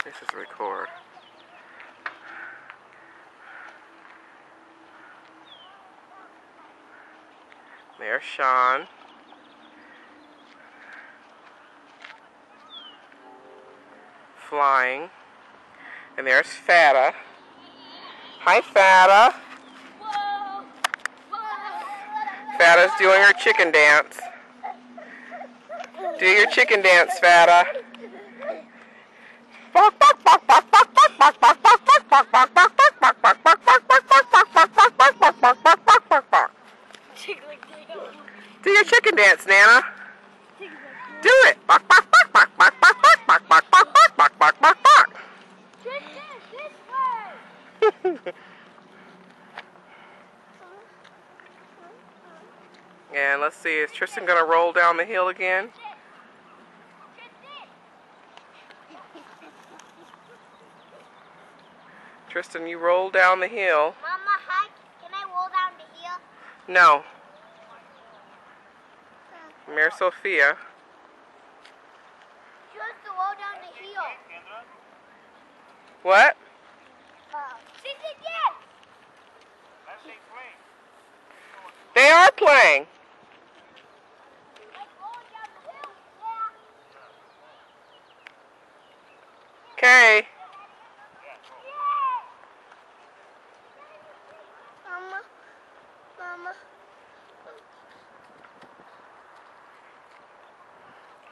This is record. There's Sean. Flying. And there's Fata. Hi, Fata. Fata's doing her chicken dance. Do your chicken dance, Fata. Do your chicken dance, Nana. Do it. And let's see, is Tristan gonna roll down the hill again? Tristan, you roll down the hill. Mama, hi. Can I roll down the hill? No. Mare Sophia. She wants to roll down the hill. What? She said yes. They are playing. Like rolling down the hill? Yeah. Okay. Mama.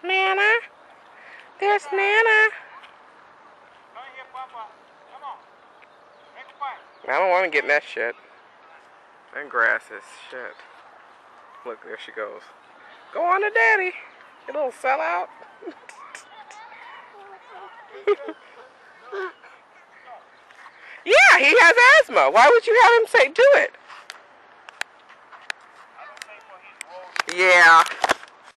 Nana. There's Nana. I don't want to get in that shit. That grass is shit. Look, there she goes. Go on to Daddy, you little sellout. Yeah, he has asthma. Why would you have him say do it? Yeah.